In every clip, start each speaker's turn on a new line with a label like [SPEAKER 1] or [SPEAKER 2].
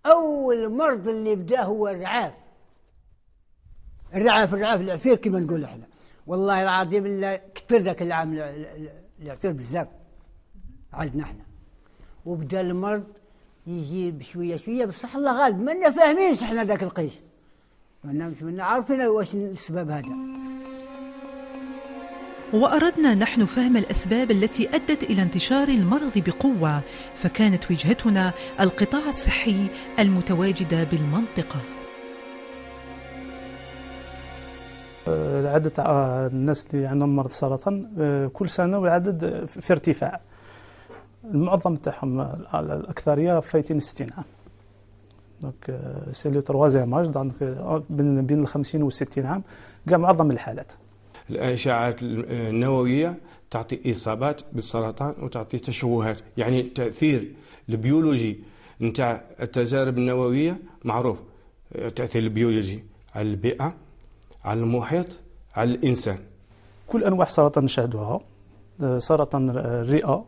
[SPEAKER 1] اول مرض اللي بدا هو الرعاف. الرعاف العفير كما نقول احنا. والله العظيم الا كثر ذاك العام العفير بزاف عندنا احنا. وبدا المرض يجي بشويه شويه، بصح الله غالب ما فاهمينش احنا ذاك القيس، ما عارفين واش السبب هذا.
[SPEAKER 2] وأردنا نحن فهم الأسباب التي أدت إلى انتشار المرض بقوة، فكانت وجهتنا القطاع الصحي المتواجد بالمنطقة.
[SPEAKER 3] عدد الناس اللي عندهم مرض السرطان كل سنة والعدد في ارتفاع. المعظم تاعهم الأكثرية فايتين 60 عام. دونك سي لو تروازيام اج، دونك بين ال 50 و 60 عام كاع معظم الحالات.
[SPEAKER 4] الاشعاعات النوويه تعطي اصابات بالسرطان وتعطي تشوهات، يعني التاثير البيولوجي نتاع التجارب النوويه معروف، التاثير البيولوجي على البيئه، على المحيط، على الانسان.
[SPEAKER 3] كل انواع السرطان نشاهدوها، سرطان الرئه،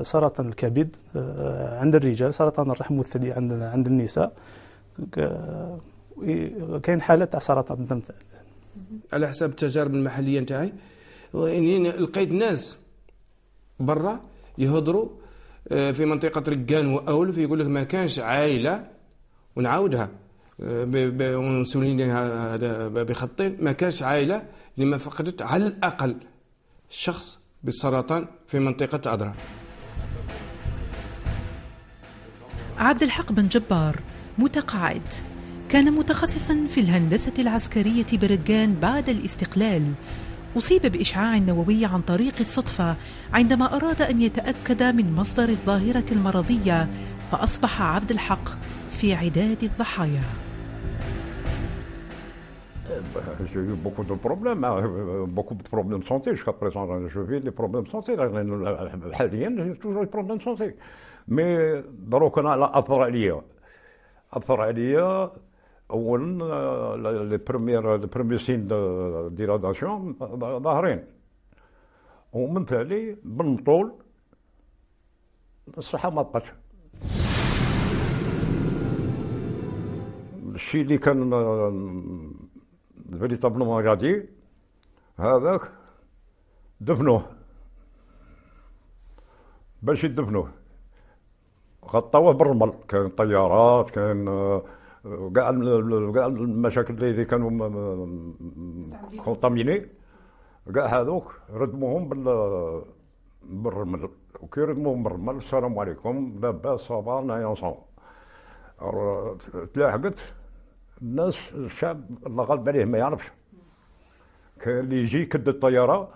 [SPEAKER 3] سرطان الكبد عند الرجال، سرطان الرحم والثدي عند النساء، كاين حالات تاع سرطان الدم.
[SPEAKER 4] على حسب التجارب المحليه نتاعي، يعني لقيت ناس برا يهضروا في منطقه ركان واولف، يقول لك ما كانش عائله، ونعاودها ونسولينها هذا بخطين، ما كانش عائله اللي ما فقدت على الاقل شخص بالسرطان في منطقه أدرا.
[SPEAKER 2] عبد الحق بن جبار متقاعد، كان متخصصا في الهندسة العسكرية بركان بعد الاستقلال. أصيب بإشعاع نووي عن طريق الصدفة عندما أراد أن يتأكد من مصدر الظاهرة المرضية، فأصبح عبد الحق في عداد الضحايا.
[SPEAKER 5] J'ai eu beaucoup de problèmes, beaucoup de problèmes de santé. Jusqu'à présent, je vis des problèmes de santé. حاليا j'ai toujours des problèmes de santé. Mais دروك انا لا اثر عليا اولا لي بروميير سين ديراداسيون ظاهرين، ومن تالي بالمطول الصحه ما بقاتش. الشيء اللي كان فيريتابلومون غادي هذاك دفنوه، باش يدفنوه غطاوه بالرمل، كان طيارات، كان كاع المشاكل اللي كانوا كونتاميني كاع هذوك ردموهم بالرمل، وكي ردموهم بالرمل السلام عليكم لاباس صباح نايونسون. تلاحقت الناس، الشعب الله غالب عليه ما يعرفش، كان اللي يجي يكد الطياره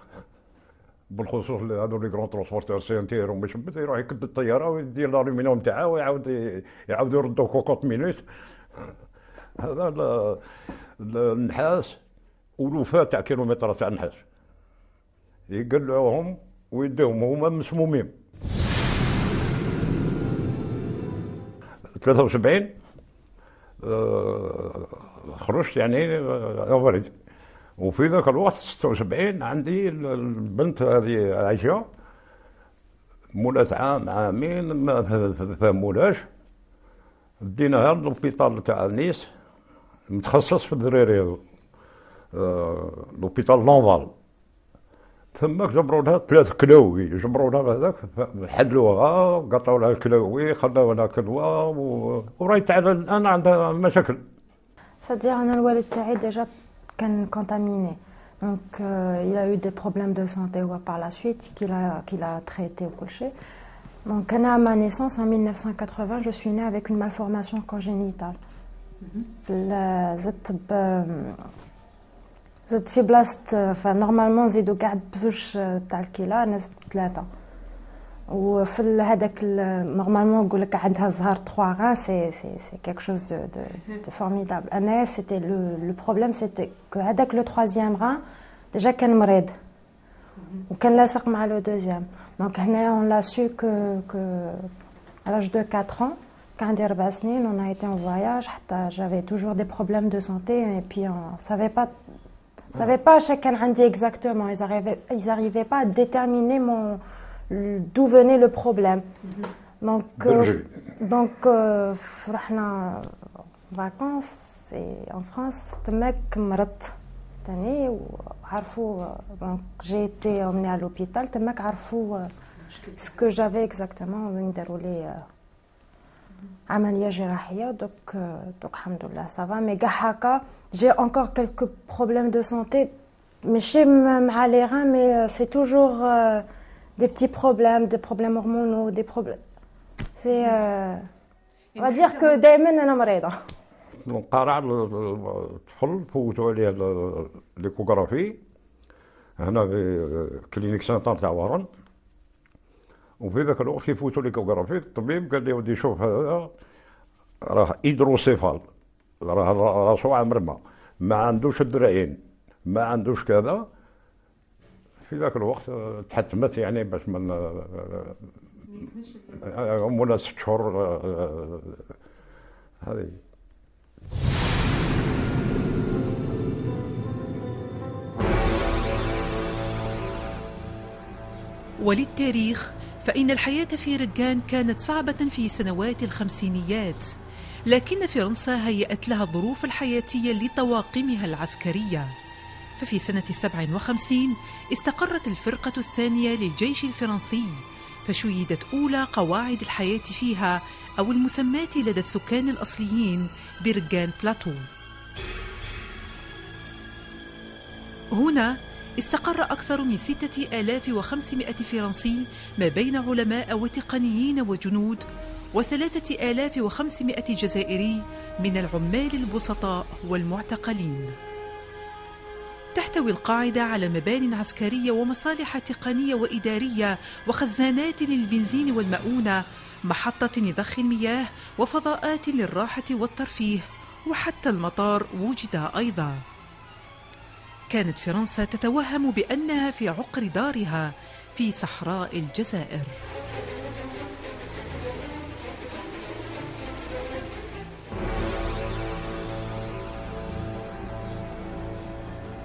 [SPEAKER 5] بالخصوص هذو لي كرون ترونسبورتور سينتير ومش يروح يكد الطياره ويدير الالومنيوم تاعو ويعاود يردو كوكوط مينوت. هذا النحاس ولوفات تاع كيلومترات تاع النحاس يقلعوهم ويديهم هما مسمومين. 73 خرجت يعني ولد، وفي ذاك الوقت 76 عندي البنت هذه عايشه، مولات عام عامين ما فهمولاش، ديناها لوبيتال تاع نيس متخصص في الدراري، لوبيتال لونفال، ثماك جبروا لها 3 كلاوي، جبروا لها هذاك حلوها قطعوا لها الكلاوي خلاو لها كلوه وراهي تعال الان عندها مشاكل.
[SPEAKER 6] C'est-à-dire أنا الوالد تاعي ديجا كان contaminé, donc il a eu des problèmes de santé par la suite qu'il a traité وكل شيء. Donc أنا à ma naissance en 1980 je suis née avec une malformation congénitale. زدت في بلاصة فنورمالمون نزيدو كاع بزوج تاع الكلى، انا زدت 3. وفي هذاك نورمالمون نقول لك عندها زهر 3 غان، سي كيك شوز دو فورميدابل. انا سيتي لو بروبليم سيتي كو هذاك لو 3 غان ديجا كان مريض وكان لاصق مع لو 2. دونك هنا اون لا سو كو à l'âge de 4 ans كان عندي 4 سنين on a été en voyage حتى j'avais toujours des problèmes de santé et puis on savait pas chacun عندي exactement, ils arrivaient pas à déterminer d'où venait le problème. دونك رحنا فاكونس ان فرانس، تماك مرضت تاني وعرفوا دونك جيتي امني على لوبيتال، تماك عرفوا سكو جافي اكزاكتومون وين داروا لي عمليه جراحيه. دوك الحمد لله سافا. مي كاع هكا جي انكور كلكو بروبليم دو سونتي، ماشي مع لي غان، مي سي توجور دي بتي بروبليم، دي بروبليم هرمونو، دي بروبليم سي on va dire que دائما انا مريضه.
[SPEAKER 5] قارع الطفل فوتوا عليه ليكوغرافي هنا في كلينيك سانتان تاع ورن، وفي ذاك الوقت يفوتوا ليكوغرافي الطبيب قال لي ودي شوف هذا راه هيدروسيفال، راه راسو عمرمه، ما عندوش الذراعين، ما عندوش كذا. في ذاك الوقت تحتمت يعني باش من ولا 6 شهور هذه.
[SPEAKER 2] وللتاريخ فإن الحياة في ركان كانت صعبة في سنوات الخمسينيات، لكن فرنسا هيأت لها الظروف الحياتية لطواقمها العسكرية. ففي سنة 57 استقرت الفرقة الثانية للجيش الفرنسي، فشيدت أولى قواعد الحياة فيها، أو المسماة لدى السكان الأصليين بركان بلاتو. هنا استقر أكثر من 6500 فرنسي ما بين علماء وتقنيين وجنود، و3500 جزائري من العمال البسطاء والمعتقلين. تحتوي القاعدة على مبان عسكرية ومصالح تقنية وإدارية وخزانات للبنزين والمؤونة، محطة لضخ المياه وفضاءات للراحة والترفيه، وحتى المطار وجد أيضا. كانت فرنسا تتوهم بأنها في عقر دارها في صحراء الجزائر.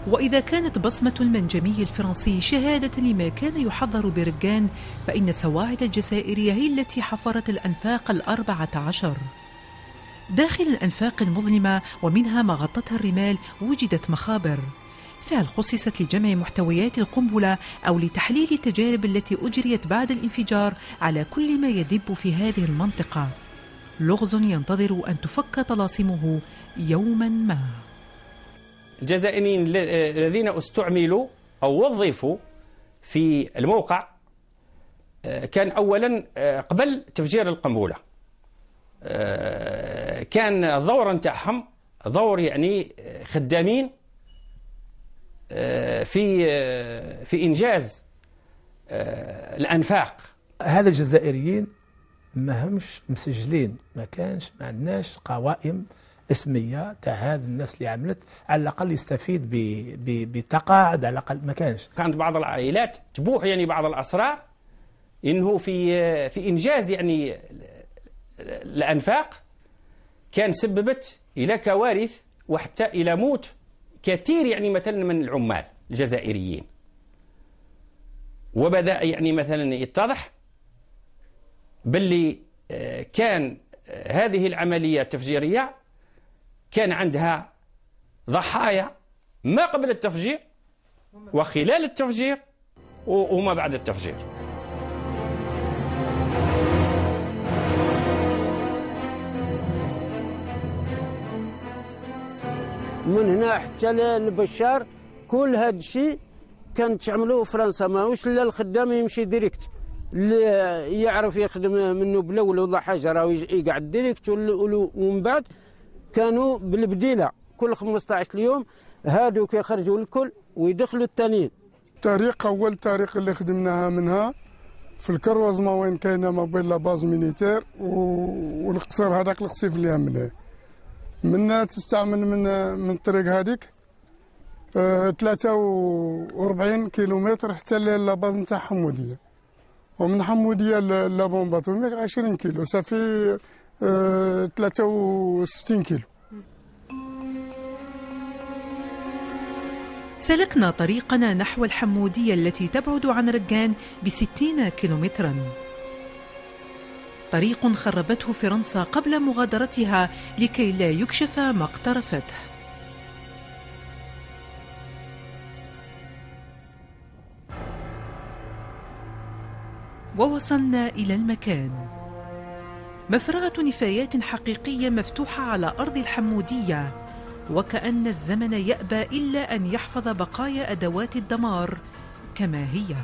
[SPEAKER 2] وإذا كانت بصمة المنجمي الفرنسي شهادة لما كان يحضر بركان، فإن سواعد الجزائرية هي التي حفرت الأنفاق 14. داخل الأنفاق المظلمة ومنها ما غطتها الرمال وجدت مخابر، فهل خصصت لجمع محتويات القنبلة أو لتحليل التجارب التي أجريت بعد الانفجار على كل ما يدب في هذه المنطقة؟ لغز ينتظر أن تفك طلاسمه يوما ما.
[SPEAKER 7] الجزائريين الذين استعملوا أو وظفوا في الموقع كان أولا قبل تفجير القنبلة كان ضورا نتاعهم ضور يعني خدامين في إنجاز الأنفاق.
[SPEAKER 8] هذا الجزائريين ما همش مسجلين، ما عندناش قوائم اسميه تاع هذه الناس اللي عملت، على الاقل يستفيد بتقاعد، على الاقل ما كانش.
[SPEAKER 7] كانت بعض العائلات تبوح يعني بعض الاسرار انه في انجاز يعني الانفاق كان سببت الى كوارث وحتى الى موت كثير يعني مثلا من العمال الجزائريين. وبدا يعني مثلا يتضح باللي كان هذه العمليه التفجيريه كان عندها ضحايا ما قبل التفجير وخلال التفجير وما بعد التفجير.
[SPEAKER 9] من هنا حتى لبشار كل هذا الشيء كانت تعملوه فرنسا، ماهوش لا الخدام يمشي ديريكت، اللي يعرف يخدم منه بلول ولا حاجه راه يقعد ديريكت، ومن بعد كانوا بالبديله كل 15 يوم هادو كيخرجوا الكل ويدخلوا الثانيين.
[SPEAKER 10] أول طريق اللي خدمناها منها في الكروزما وين كاينه ما بين لاباز ميليتير والقصر هذاك القصيف اللي عملناه. منا تستعمل من الطريق هذيك 43 كيلومتر حتى لاباز نتاع حموديه، ومن حموديه لابومباتوميك 20 كيلو، صافي 63 كيلو.
[SPEAKER 2] سلكنا طريقنا نحو الحمودية التي تبعد عن ركان ب60 كيلومترا. طريق خربته فرنسا قبل مغادرتها لكي لا يكشف ما اقترفته. ووصلنا إلى المكان، مفرغة نفايات حقيقية مفتوحة على أرض الحمودية، وكأن الزمن يأبى إلا أن يحفظ بقايا أدوات الدمار كما هي.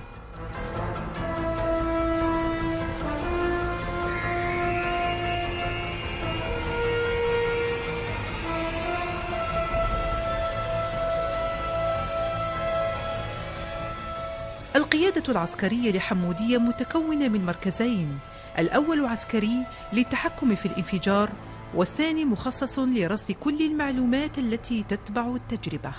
[SPEAKER 2] القيادة العسكرية لحمودية متكونة من مركزين، الأول عسكري للتحكم في الانفجار، والثاني مخصص لرصد كل المعلومات التي تتبع التجربة.